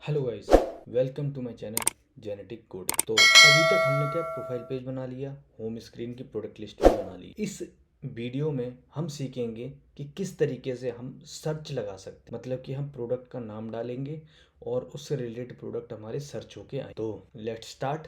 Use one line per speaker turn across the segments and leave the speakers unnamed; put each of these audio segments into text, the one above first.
Hello guys, welcome to my channel genetic coding. तो अभी तक हमने क्या प्रोफाइल पेज बना लिया, होम स्क्रीन की प्रोडक्ट लिस्ट भी बना ली। इस वीडियो में हम सीखेंगे कि किस तरीके से हम सर्च लगा सकते हैं, मतलब कि हम प्रोडक्ट का नाम डालेंगे और उससे रिलेटेड प्रोडक्ट हमारे सर्च होके आए। तो लेट्स स्टार्ट।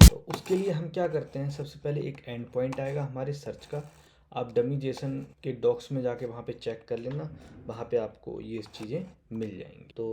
तो उसके लिए हम क्या करते हैं, सबसे पहले एक एंड पॉइंट आएगा हमारे सर्च का। आप डमी जेसन के डॉक्स में जाके वहाँ पे चेक कर लेना, वहाँ पे आपको ये चीज़ें मिल जाएंगी। तो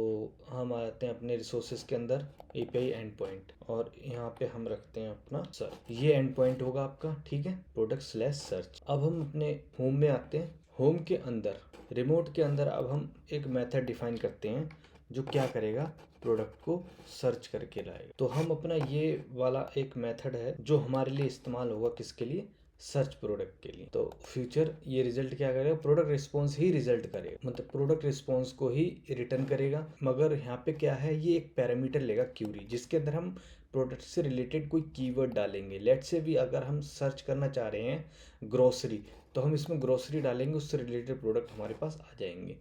हम आते हैं अपने रिसोर्सेज के अंदर, एपीआई एंड पॉइंट, और यहाँ पे हम रखते हैं अपना सर्च। ये एंड पॉइंट होगा आपका, ठीक है, प्रोडक्ट स्लैश सर्च। अब हम अपने होम में आते हैं। होम के अंदर, रिमोट के अंदर, अब हम एक मेथड डिफाइन करते हैं जो क्या करेगा, प्रोडक्ट को सर्च करके लाएगा। तो हम अपना ये वाला एक मेथड है जो हमारे लिए इस्तेमाल होगा, किसके लिए, सर्च प्रोडक्ट के लिए। तो फ्यूचर ये रिजल्ट क्या करेगा, प्रोडक्ट रिस्पॉन्स ही रिजल्ट करेगा, मतलब प्रोडक्ट रिस्पॉन्स को ही रिटर्न करेगा। मगर यहाँ पे क्या है, ये एक पैरामीटर लेगा क्यूरी, जिसके अंदर हम प्रोडक्ट से रिलेटेड कोई कीवर्ड डालेंगे। लेट से भी अगर हम सर्च करना चाह रहे हैं ग्रोसरी, तो हम इसमें ग्रोसरी डालेंगे, उससे रिलेटेड प्रोडक्ट हमारे पास आ जाएंगे।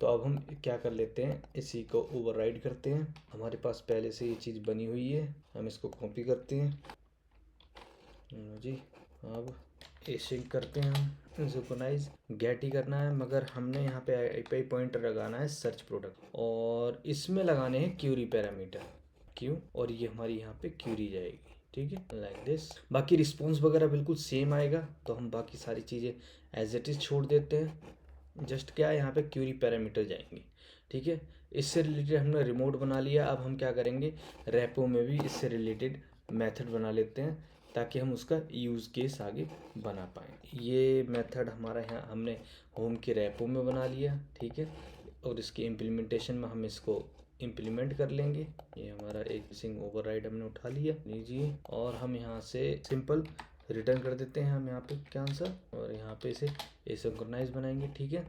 तो अब हम क्या कर लेते हैं, इसी को ओवरराइड करते हैं। हमारे पास पहले से ये चीज़ बनी हुई है, हम इसको कॉपी करते हैं जी। अब एसिंक करते हैं, हम सिंक्रोनाइज गेट ही करना है, मगर हमने यहाँ पे आईपीआई पॉइंटर लगाना है सर्च प्रोडक्ट, और इसमें लगाने हैं क्यूरी पैरामीटर क्यू, और ये हमारी यहाँ पे क्यूरी जाएगी, ठीक है, लाइक दिस। बाकी रिस्पॉन्स वगैरह बिल्कुल सेम आएगा, तो हम बाकी सारी चीज़ें एज इट इज़ छोड़ देते हैं। जस्ट क्या है, यहाँ पे क्यूरी पैरामीटर जाएंगे, ठीक है। इससे रिलेटेड हमने रिमोट बना लिया। अब हम क्या करेंगे, रैपो में भी इससे रिलेटेड मेथड बना लेते हैं, ताकि हम उसका यूज़ केस आगे बना पाएँ। ये मेथड हमारा यहाँ हमने होम के रैपो में बना लिया, ठीक है, और इसके इम्प्लीमेंटेशन में हम इसको इम्प्लीमेंट कर लेंगे। ये हमारा एक सिंग ओवरराइड हमने उठा लिया, लीजिए, और हम यहाँ से सिंपल रिटर्न कर देते हैं हम यहाँ पे क्या आंसर, और यहाँ पे इसे एसिंक्रोनाइज बनाएंगे, ठीक है।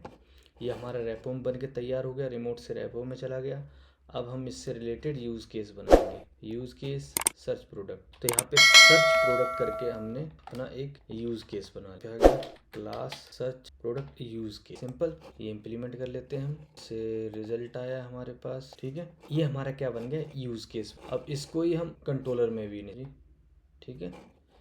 ये हमारा रैपो में बन के तैयार हो गया, रिमोट से रैपो में चला गया। अब हम इससे रिलेटेड यूज़ केस बनाएंगे, यूज़ केस सर्च प्रोडक्ट। तो यहाँ पे सर्च प्रोडक्ट करके हमने अपना एक यूज़ केस बना लिया, class search product use case, simple. ये इम्प्लीमेंट कर लेते हैं हम, से रिजल्ट आया हमारे पास, ठीक है। ये हमारा क्या बन गया, यूज़ केस। अब इसको ही हम कंट्रोलर में भी नहीं, ठीक है,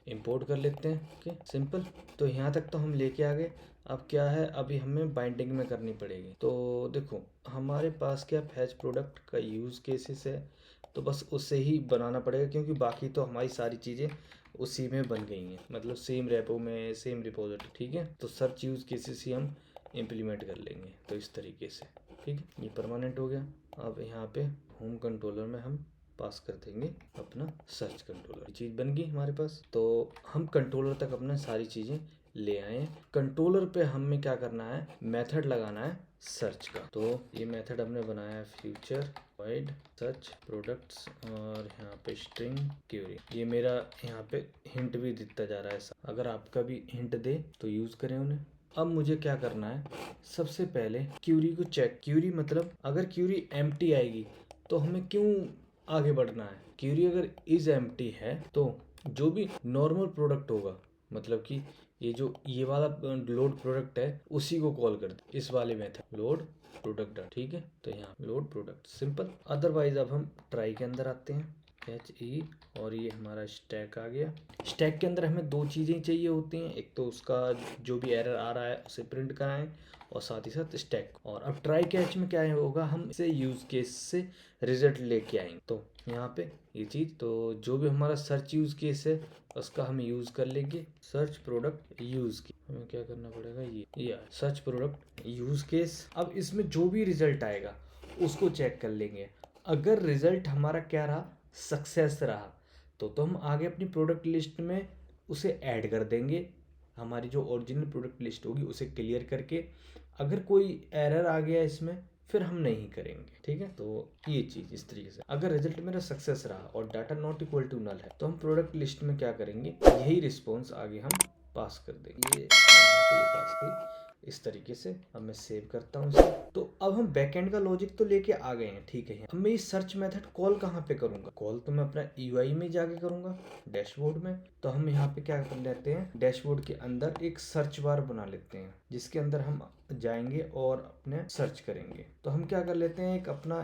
इंपोर्ट कर लेते हैं, ओके, सिंपल। तो यहाँ तक तो हम लेके आ गए। अब क्या है, अभी हमें बाइंडिंग में करनी पड़ेगी। तो देखो, हमारे पास क्या फैच प्रोडक्ट का यूज़ केसेस है, तो बस उसे ही बनाना पड़ेगा, क्योंकि बाकी तो हमारी सारी चीज़ें उसी में बन गई हैं, मतलब सेम रेपो में, सेम रिपोजिटरी, ठीक है। तो सर्च यूज़ केसेस ही हम इम्प्लीमेंट कर लेंगे, तो इस तरीके से, ठीक है, ये परमानेंट हो गया। अब यहाँ पे होम कंट्रोलर में हम पास कर देंगे अपना सर्च कंट्रोलर, चीज़ बन गई हमारे पास। तो हम कंट्रोलर तक अपने सारी चीज़ें ले आए। कंट्रोलर पे हमें क्या करना है, मेथड लगाना है सर्च का। तो ये मेथड हमने बनाया है, फ्यूचर वाइड सर्च प्रोडक्ट्स, और यहाँ पे स्ट्रिंग क्यूरी। ये मेरा यहाँ पे हिंट भी दिखता जा रहा है, अगर आपका भी हिंट दे तो यूज़ करें उन्हें। अब मुझे क्या करना है, सबसे पहले क्यूरी को चेक, क्यूरी मतलब अगर क्यूरी एम्प्टी आएगी तो हमें क्यों आगे बढ़ना है। क्यूरी अगर इज एम्प्टी है तो जो भी नॉर्मल प्रोडक्ट होगा, मतलब कि ये वाला लोड प्रोडक्ट है, उसी को कॉल कर दे, इस वाले मेथड लोड प्रोडक्ट, ठीक है। तो यहाँ लोड प्रोडक्ट, सिंपल। अदरवाइज अब हम ट्राई के अंदर आते हैं, HE, और ये हमारा स्टैक आ गया। स्टैक के अंदर हमें दो चीज़ें चाहिए होती हैं, एक तो उसका जो भी एरर आ रहा है उसे प्रिंट कराएं, और साथ ही साथ स्टैक। और अब ट्राई कैच में क्या होगा, हम इसे यूज़ केस से रिजल्ट लेके आएंगे। तो यहाँ पे ये चीज़, तो जो भी हमारा सर्च यूज़ केस है उसका हम यूज़ कर लेंगे, सर्च प्रोडक्ट यूज़ केस। हमें क्या करना पड़ेगा, ये सर्च प्रोडक्ट यूज़ केस। अब इसमें जो भी रिजल्ट आएगा उसको चेक कर लेंगे। अगर रिजल्ट हमारा क्या रहा, सक्सेस रहा, तो हम आगे अपनी प्रोडक्ट लिस्ट में उसे ऐड कर देंगे, हमारी जो ओरिजिनल प्रोडक्ट लिस्ट होगी उसे क्लियर करके। अगर कोई एरर आ गया इसमें, फिर हम नहीं करेंगे, ठीक है। तो ये चीज़ इस तरीके से, अगर रिजल्ट मेरा सक्सेस रहा और data not equal to null है, तो हम प्रोडक्ट लिस्ट में क्या करेंगे, यही रिस्पॉन्स आगे हम पास कर देंगे। ये पास की इस तरीके से। अब मैं सेव करता हूँ इसे। तो अब हम बैकएंड का लॉजिक तो लेके आ गए हैं, ठीक है। अब मैं इस सर्च मेथड कॉल कहाँ पे करूँगा, कॉल तो मैं अपना यूआई में जाके करूँगा, डैशबोर्ड में। तो हम यहाँ पे क्या कर लेते हैं, डैशबोर्ड के अंदर एक सर्च बार बना लेते हैं, जिसके अंदर हम जाएंगे और अपने सर्च करेंगे। तो हम क्या कर लेते हैं,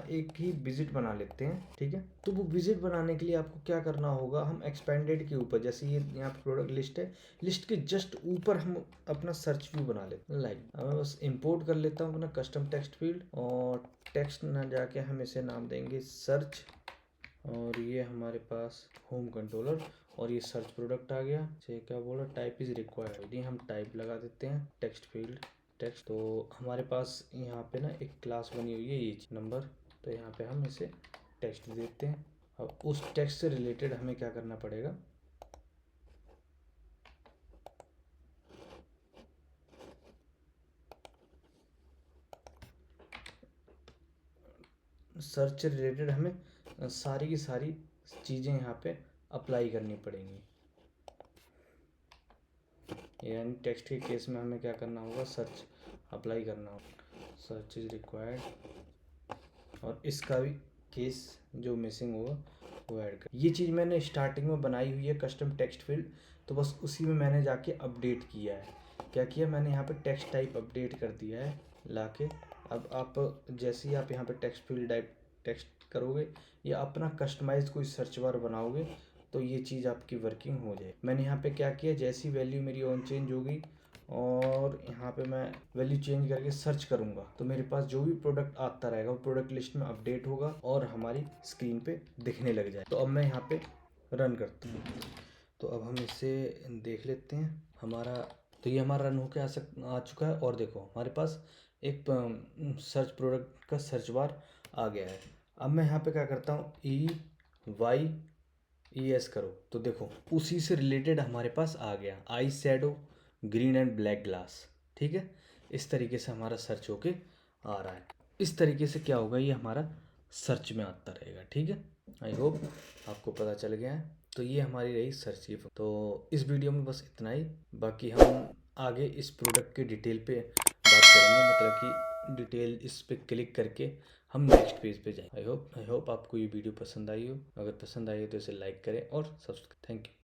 एक ही विजिट बना लेते हैं, ठीक है। तो वो विजिट बनाने के लिए आपको क्या करना होगा, हम एक्सपेंडेड के ऊपर, जैसे ये यहाँ पे प्रोडक्ट लिस्ट है, लिस्ट के जस्ट ऊपर हम अपना सर्च व्यू बना लेते हैं। लाइक मैं बस इंपोर्ट कर लेता हूँ अपना कस्टम टेक्स्ट फील्ड, और टेक्स्ट ना जाके हम इसे नाम देंगे सर्च, और ये हमारे पास होम कंट्रोलर, और ये सर्च प्रोडक्ट आ गया। से क्या बोला, टाइप इज रिक्वायर्ड, हम टाइप लगा देते हैं टेक्स्ट फील्ड टेक्स्ट। तो हमारे पास यहाँ पे ना एक क्लास बनी हुई है ईच नंबर, तो यहाँ पे हम इसे टेक्स्ट देते हैं। अब उस टेक्स्ट से रिलेटेड हमें क्या करना पड़ेगा, सर्च से रिलेटेड हमें सारी की सारी चीज़ें यहाँ पे अप्लाई करनी पड़ेंगी। यानी टेक्स्ट के केस में हमें क्या करना होगा, सर्च अप्लाई करना होगा, सर्च इज रिक्वायर्ड, और इसका भी केस जो मिसिंग होगा वो ऐड कर। ये चीज़ मैंने स्टार्टिंग में बनाई हुई है कस्टम टेक्स्ट फील्ड, तो बस उसी में मैंने जाके अपडेट किया है। क्या किया मैंने, यहाँ पे टेक्स्ट टाइप अपडेट कर दिया है लाके। अब आप जैसे ही आप यहाँ पे टेक्स्ट फील्ड टाइप टेक्स्ट करोगे या अपना कस्टमाइज कोई सर्च बार बनाओगे, तो ये चीज़ आपकी वर्किंग हो जाए। मैंने यहाँ पे क्या किया, जैसी वैल्यू मेरी ऑन चेंज होगी और यहाँ पे मैं वैल्यू चेंज करके सर्च करूँगा, तो मेरे पास जो भी प्रोडक्ट आता रहेगा वो प्रोडक्ट लिस्ट में अपडेट होगा और हमारी स्क्रीन पे दिखने लग जाए। तो अब मैं यहाँ पे रन करता हूँ। तो अब हम इसे देख लेते हैं हमारा, तो ये हमारा रन होके आ चुका है। और देखो हमारे पास एक सर्च प्रोडक्ट का सर्च बार आ गया है। अब मैं यहाँ पे क्या करता हूँ, EYES करो, तो देखो उसी से रिलेटेड हमारे पास आ गया, eye shadow green and black glass, ठीक है। इस तरीके से हमारा सर्च होके आ रहा है। इस तरीके से क्या होगा, ये हमारा सर्च में आता रहेगा, ठीक है। आई होप आपको पता चल गया है। तो ये हमारी रही सर्च की। तो इस वीडियो में बस इतना ही, बाकी हम आगे इस प्रोडक्ट की डिटेल पे बात करेंगे, मतलब कि डिटेल इस पे क्लिक करके हम नेक्स्ट पेज पे जाएं। आई होप आपको ये वीडियो पसंद आई हो। अगर पसंद आई हो तो इसे लाइक करें और सब्सक्राइब। Thank you.